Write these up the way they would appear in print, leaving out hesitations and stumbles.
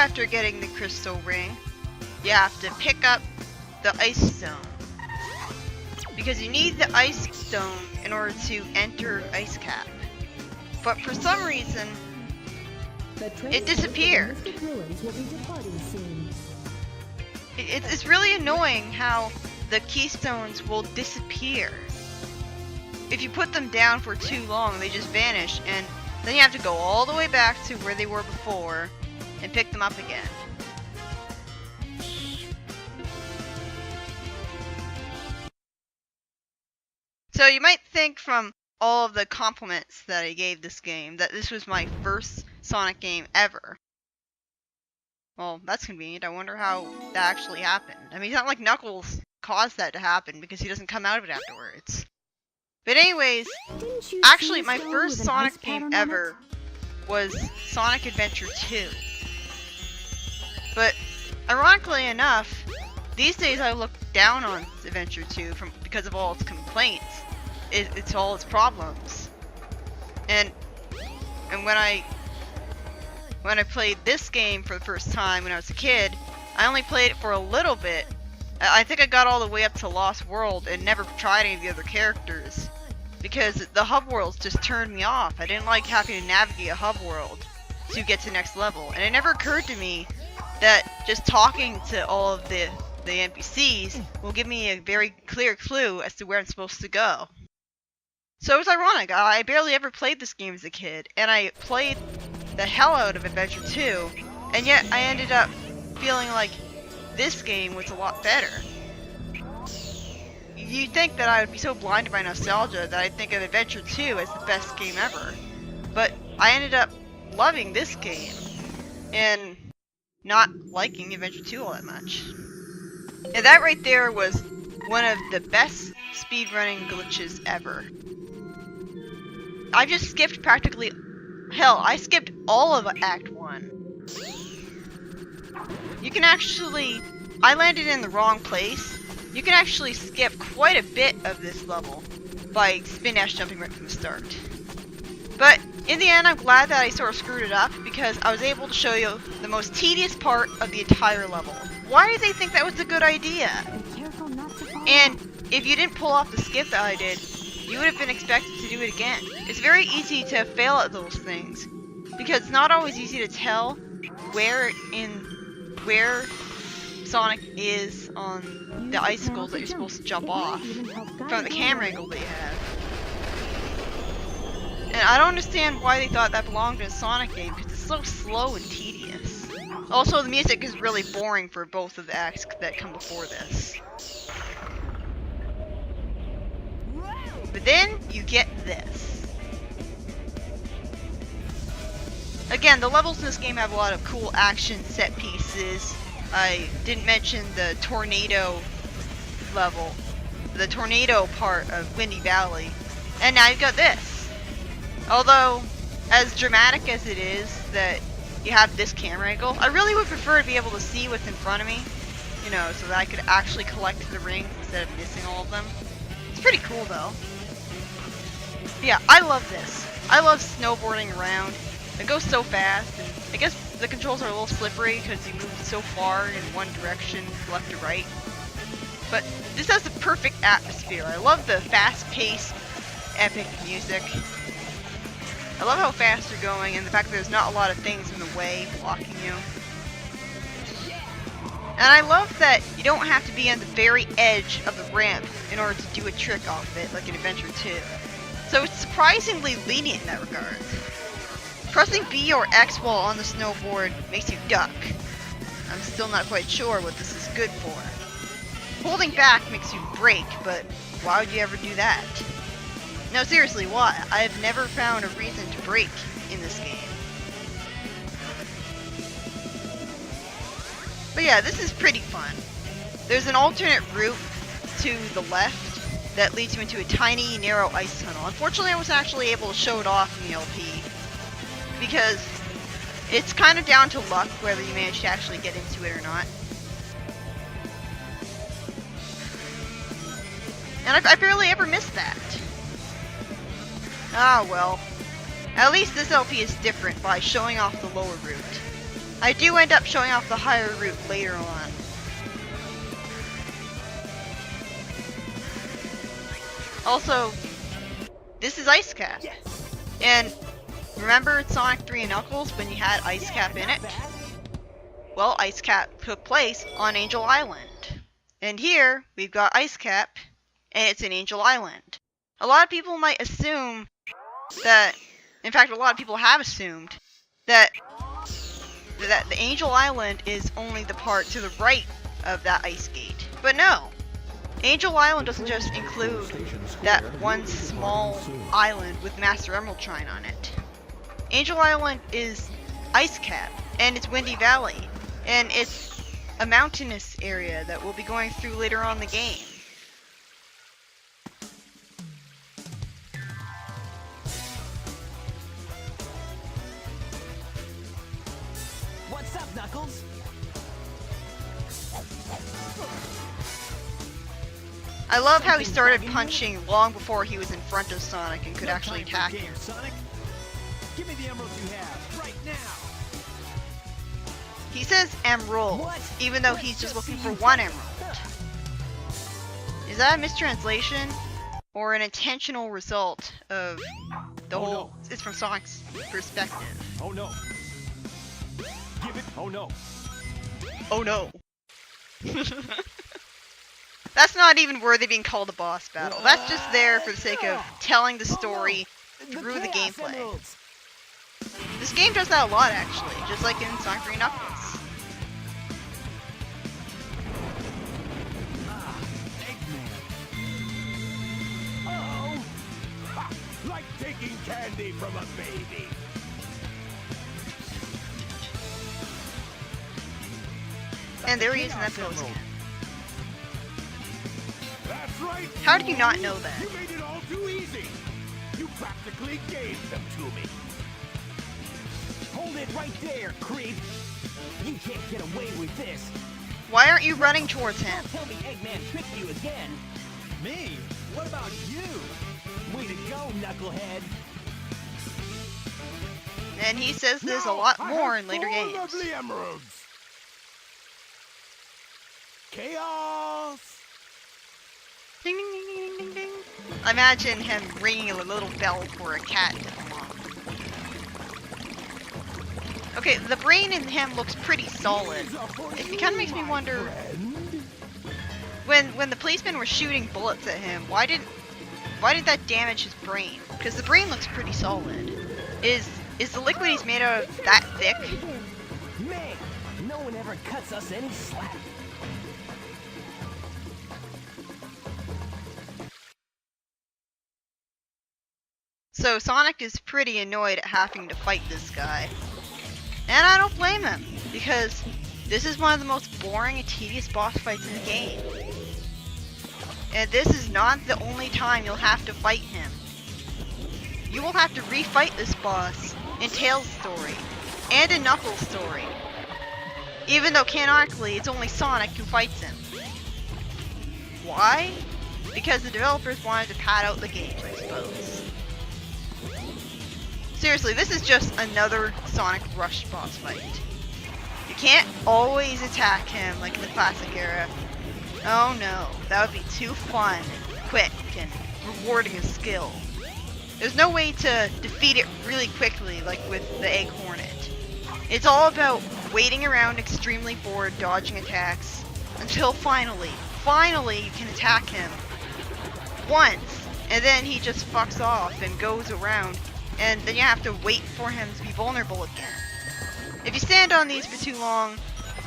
after getting the crystal ring, you have to pick up the ice stone. Because you need the ice stone in order to enter Ice Cap. But for some reason, it disappeared. It's really annoying how the keystones will disappear. If you put them down for too long, they just vanish, and then you have to go all the way back to where they were before and pick them up again. So you might think from all of the compliments that I gave this game that this was my first Sonic game ever. Well, that's convenient. I wonder how that actually happened. I mean, it's not like Knuckles caused that to happen because he doesn't come out of it afterwards. But anyways, actually my first Sonic game ever was Sonic Adventure 2. But ironically enough, these days I look down on Adventure 2 because of all its complaints. It's all its problems. And when I played this game for the first time when I was a kid, I only played it for a little bit. I think I got all the way up to Lost World and never tried any of the other characters. Because the hub worlds just turned me off. I didn't like having to navigate a hub world to get to the next level. And it never occurred to me that just talking to all of the NPCs will give me a very clear clue as to where I'm supposed to go. So it's ironic, I barely ever played this game as a kid, and I played the hell out of Adventure 2, and yet I ended up feeling like this game was a lot better. You'd think that I would be so blinded by nostalgia that I'd think of Adventure 2 as the best game ever, but I ended up loving this game, and not liking Adventure 2 all that much. And that right there was one of the best speedrunning glitches ever. I just skipped practically... Hell, I skipped all of Act 1. You can actually... I landed in the wrong place. You can actually skip quite a bit of this level by spin dash jumping right from the start. But in the end, I'm glad that I sort of screwed it up because I was able to show you the most tedious part of the entire level. Why did they think that was a good idea? And if you didn't pull off the skip that I did, you would have been expected to do it again. It's very easy to fail at those things because it's not always easy to tell where Sonic is on the icicles that you're supposed to jump off from the camera angle that you have. And I don't understand why they thought that belonged in a Sonic game because it's so slow and tedious. Also, the music is really boring for both of the acts that come before this. But then you get this. Again, the levels in this game have a lot of cool action set pieces. I didn't mention the tornado level, the tornado part of Windy Valley. And now you've got this. Although, as dramatic as it is that you have this camera angle, I really would prefer to be able to see what's in front of me. You know, so that I could actually collect the rings instead of missing all of them. It's pretty cool though. Yeah, I love this. I love snowboarding around. It goes so fast, and I guess the controls are a little slippery because you move so far in one direction, left to right. But this has the perfect atmosphere. I love the fast-paced, epic music. I love how fast you're going and the fact that there's not a lot of things in the way blocking you. And I love that you don't have to be on the very edge of the ramp in order to do a trick off it, like in Adventure 2. So it's surprisingly lenient in that regard. Pressing B or X while on the snowboard makes you duck. I'm still not quite sure what this is good for. Holding back makes you brake, but why would you ever do that? No, seriously, why? I've never found a reason to brake in this game. But yeah, this is pretty fun. There's an alternate route to the left that leads you into a tiny, narrow ice tunnel. Unfortunately, I wasn't actually able to show it off in the LP, because it's kind of down to luck whether you manage to actually get into it or not. And I barely ever missed that. Ah well. At least this LP is different by showing off the lower route. I do end up showing off the higher route later on. Also, this is Ice Cap. And remember Sonic 3 and Knuckles when you had Ice Cap in it? Well, Ice Cap took place on Angel Island. And here, we've got Ice Cap, and it's in Angel Island. A lot of people might assume that, in fact, a lot of people have assumed that the Angel Island is only the part to the right of that ice gate. But no! Angel Island doesn't just include that one small island with Master Emerald Shrine on it. Angel Island is Ice Cap, and it's Windy Valley, and it's a mountainous area that we'll be going through later on in the game. What's up, Knuckles? I love how he started punching long before he was in front of Sonic and could actually attack him. Sonic, give me the emeralds you have right now. He says emerald, even though he's just looking for one emerald. Is that a mistranslation? Or an intentional result of the whole... No. It's from Sonic's perspective. Oh no. Give it. Oh no. Oh no. That's not even worthy being called a boss battle. That's just there for the sake of telling the story through the gameplay. Emeralds. This game does that a lot, actually, just like in Sonic 3 Knuckles. Eggman. Oh, ha, like taking candy from a baby. And there he is in that pose again. That's right. How did you not know that? You made it all too easy. You practically gave them to me. Hold it right there, creep. You can't get away with this. Why aren't you running towards him? Don't tell me Eggman tricked you again. Me? What about you? Way to go, knucklehead. And he says there's a lot more in later games. Lovely emeralds. Chaos. Ding ding ding ding ding ding. Imagine him ringing a little bell for a cat to come on. Okay, the brain in him looks pretty solid. It kind of makes me wonder, when the policemen were shooting bullets at him, why did that damage his brain? Because the brain looks pretty solid. Is the liquid he's made out of that thick? Man, no one ever cuts us any slack. So Sonic is pretty annoyed at having to fight this guy. And I don't blame him, because this is one of the most boring and tedious boss fights in the game. And this is not the only time you'll have to fight him. You will have to refight this boss in Tails' story, and in Knuckles' story. Even though canonically it's only Sonic who fights him. Why? Because the developers wanted to pad out the games, I suppose. Seriously, this is just another Sonic Rush boss fight. You can't always attack him like in the classic era. Oh no, that would be too fun, quick, and rewarding a skill. There's no way to defeat it really quickly like with the Egg Hornet. It's all about waiting around extremely bored, dodging attacks, until finally you can attack him once, and then he just fucks off and goes around, and then you have to wait for him to be vulnerable again. If you stand on these for too long,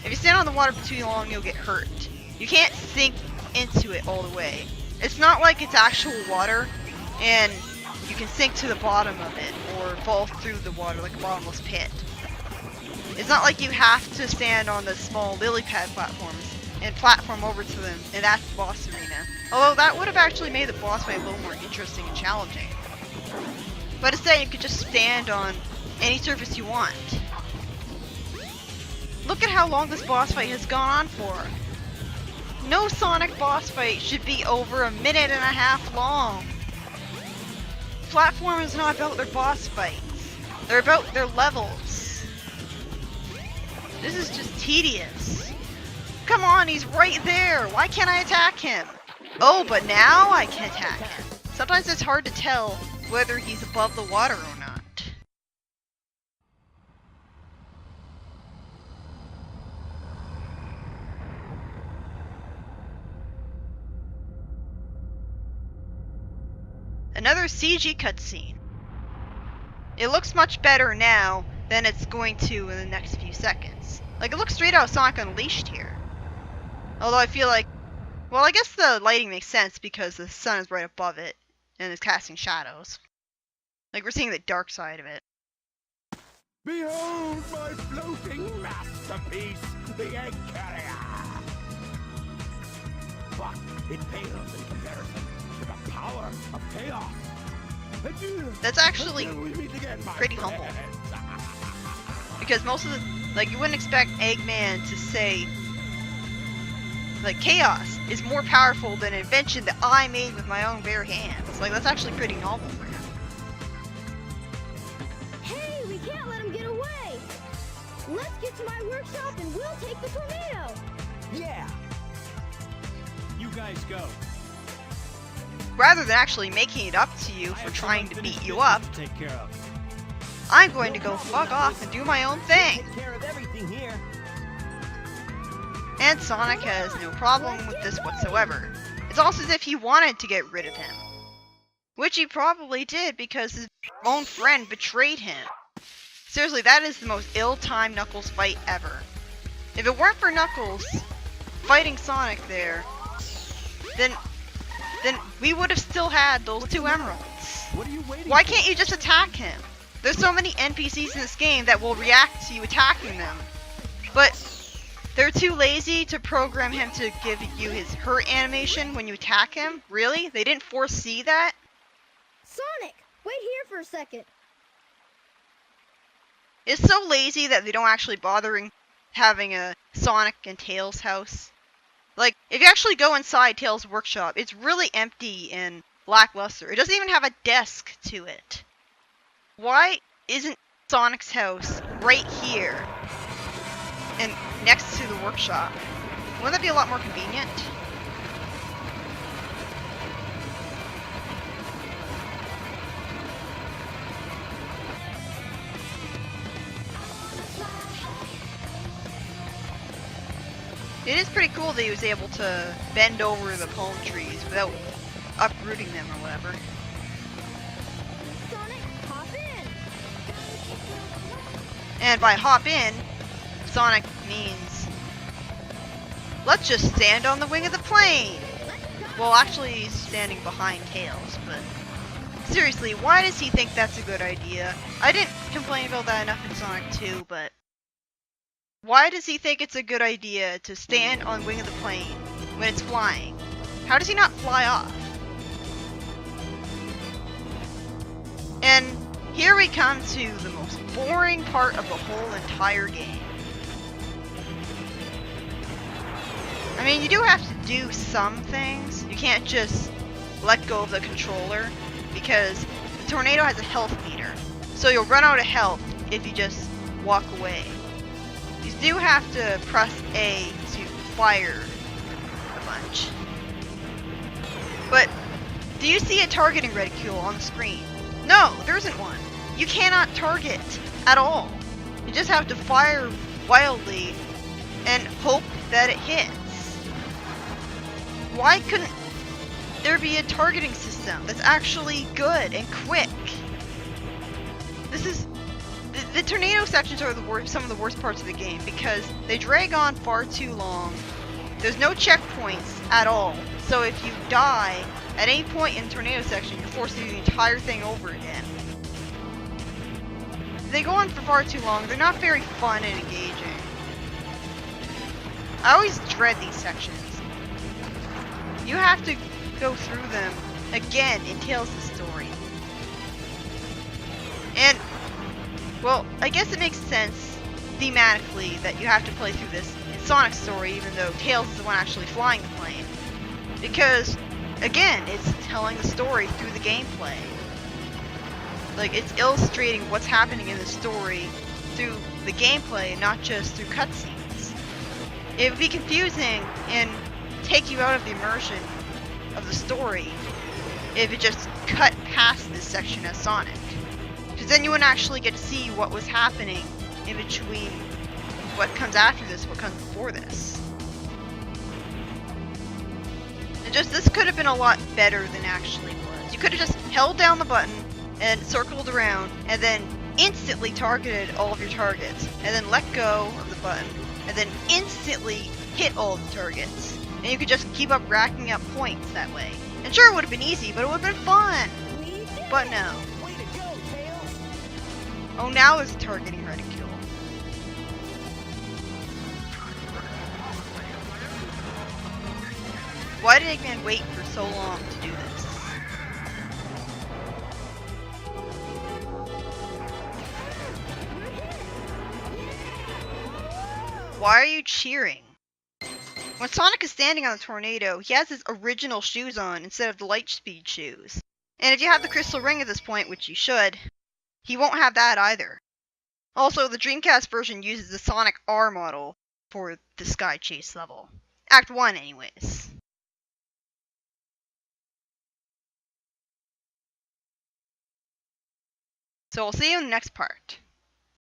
if you stand on the water for too long, you'll get hurt. You can't sink into it all the way. It's not like it's actual water, and you can sink to the bottom of it, or fall through the water like a bottomless pit. It's not like you have to stand on the small lily pad platforms and platform over to them, and that's the boss arena. Although that would have actually made the boss fight a little more interesting and challenging. But instead, you could just stand on any surface you want. Look at how long this boss fight has gone on for. No Sonic boss fight should be over a minute and a half long. Platform is not about their boss fights. They're about their levels. This is just tedious. Come on, he's right there. Why can't I attack him? Oh, but now I can attack him. Sometimes it's hard to tell whether he's above the water or not. Another CG cutscene. It looks much better now than it's going to in the next few seconds. Like, it looks straight out of Sonic Unleashed here. Although I feel like, well, I guess the lighting makes sense because the sun is right above it and is casting shadows. Like, we're seeing the dark side of it. Behold my floating masterpiece, the egg carrier! But it pales in comparison to the power of chaos. That's actually Until we meet again, my pretty humble. friends. Because most of the, like, you wouldn't expect Eggman to say, like, chaos is more powerful than an invention that I made with my own bare hands. Like, that's actually pretty novel for him. Hey, we can't let him get away! Let's get to my workshop and we'll take the tornado! Yeah! You guys go. Rather than actually making it up to you for trying to beat you up, Take care of. I'm going to go fuck off and do my own thing. Take care of everything here. And Sonic has no problem with this whatsoever. It's almost as if he wanted to get rid of him. Which he probably did because his own friend betrayed him. Seriously, that is the most ill-timed Knuckles fight ever. If it weren't for Knuckles fighting Sonic there, then we would have still had those two emeralds. What are you waiting Why for? can't you just attack him? There's so many NPCs in this game that will react to you attacking them. But they're too lazy to program him to give you his hurt animation when you attack him? Really? They didn't foresee that? Sonic, wait here for a second. It's so lazy that they don't actually bother having a Sonic and Tails house. Like, if you actually go inside Tails' workshop, it's really empty and lackluster. It doesn't even have a desk to it. Why isn't Sonic's house right here and next to the workshop? Wouldn't that be a lot more convenient? It is pretty cool that he was able to bend over the palm trees without uprooting them or whatever. Sonic, hop in! And by hop in, Sonic means let's just stand on the wing of the plane. Well, actually, he's standing behind Tails, but seriously, why does he think that's a good idea? I didn't complain about that enough in Sonic 2, but why does he think it's a good idea to stand on the wing of the plane when it's flying? How does he not fly off? And here we come to the most boring part of the whole entire game. I mean, you do have to do some things. You can't just let go of the controller because the tornado has a health meter. So you'll run out of health if you just walk away. You do have to press A to fire a bunch. But do you see a targeting reticule on the screen? No, there isn't one. You cannot target at all. You just have to fire wildly and hope that it hits. Why couldn't there be a targeting system that's actually good and quick? This is the tornado sections are some of the worst parts of the game because they drag on far too long. There's no checkpoints at all. So if you die at any point in the tornado section, you're forced to do the entire thing over again. They go on for far too long. They're not very fun and engaging. I always dread these sections. You have to go through them again in Tails' story. And, well, I guess it makes sense thematically that you have to play through this in Sonic's story, even though Tails is the one actually flying the plane. Because, again, it's telling the story through the gameplay. Like, it's illustrating what's happening in the story through the gameplay and not just through cutscenes. It would be confusing and take you out of the immersion of the story if it just cut past this section as Sonic. Because then you wouldn't actually get to see what was happening in between what comes after this, what comes before this. And just, this could have been a lot better than actually was. You could have just held down the button and circled around and then instantly targeted all of your targets and then let go of the button and then instantly hit all of the targets. And you could just keep up racking up points that way. And sure, it would have been easy, but it would have been fun. But no. Way to go, Tails! Oh, now is targeting reticule. Why did Eggman wait for so long to do this? Why are you cheering? When Sonic is standing on the tornado, he has his original shoes on instead of the Lightspeed shoes. And if you have the Crystal Ring at this point, which you should, he won't have that either. Also, the Dreamcast version uses the Sonic R model for the Sky Chase level. Act 1 anyways. So I'll see you in the next part.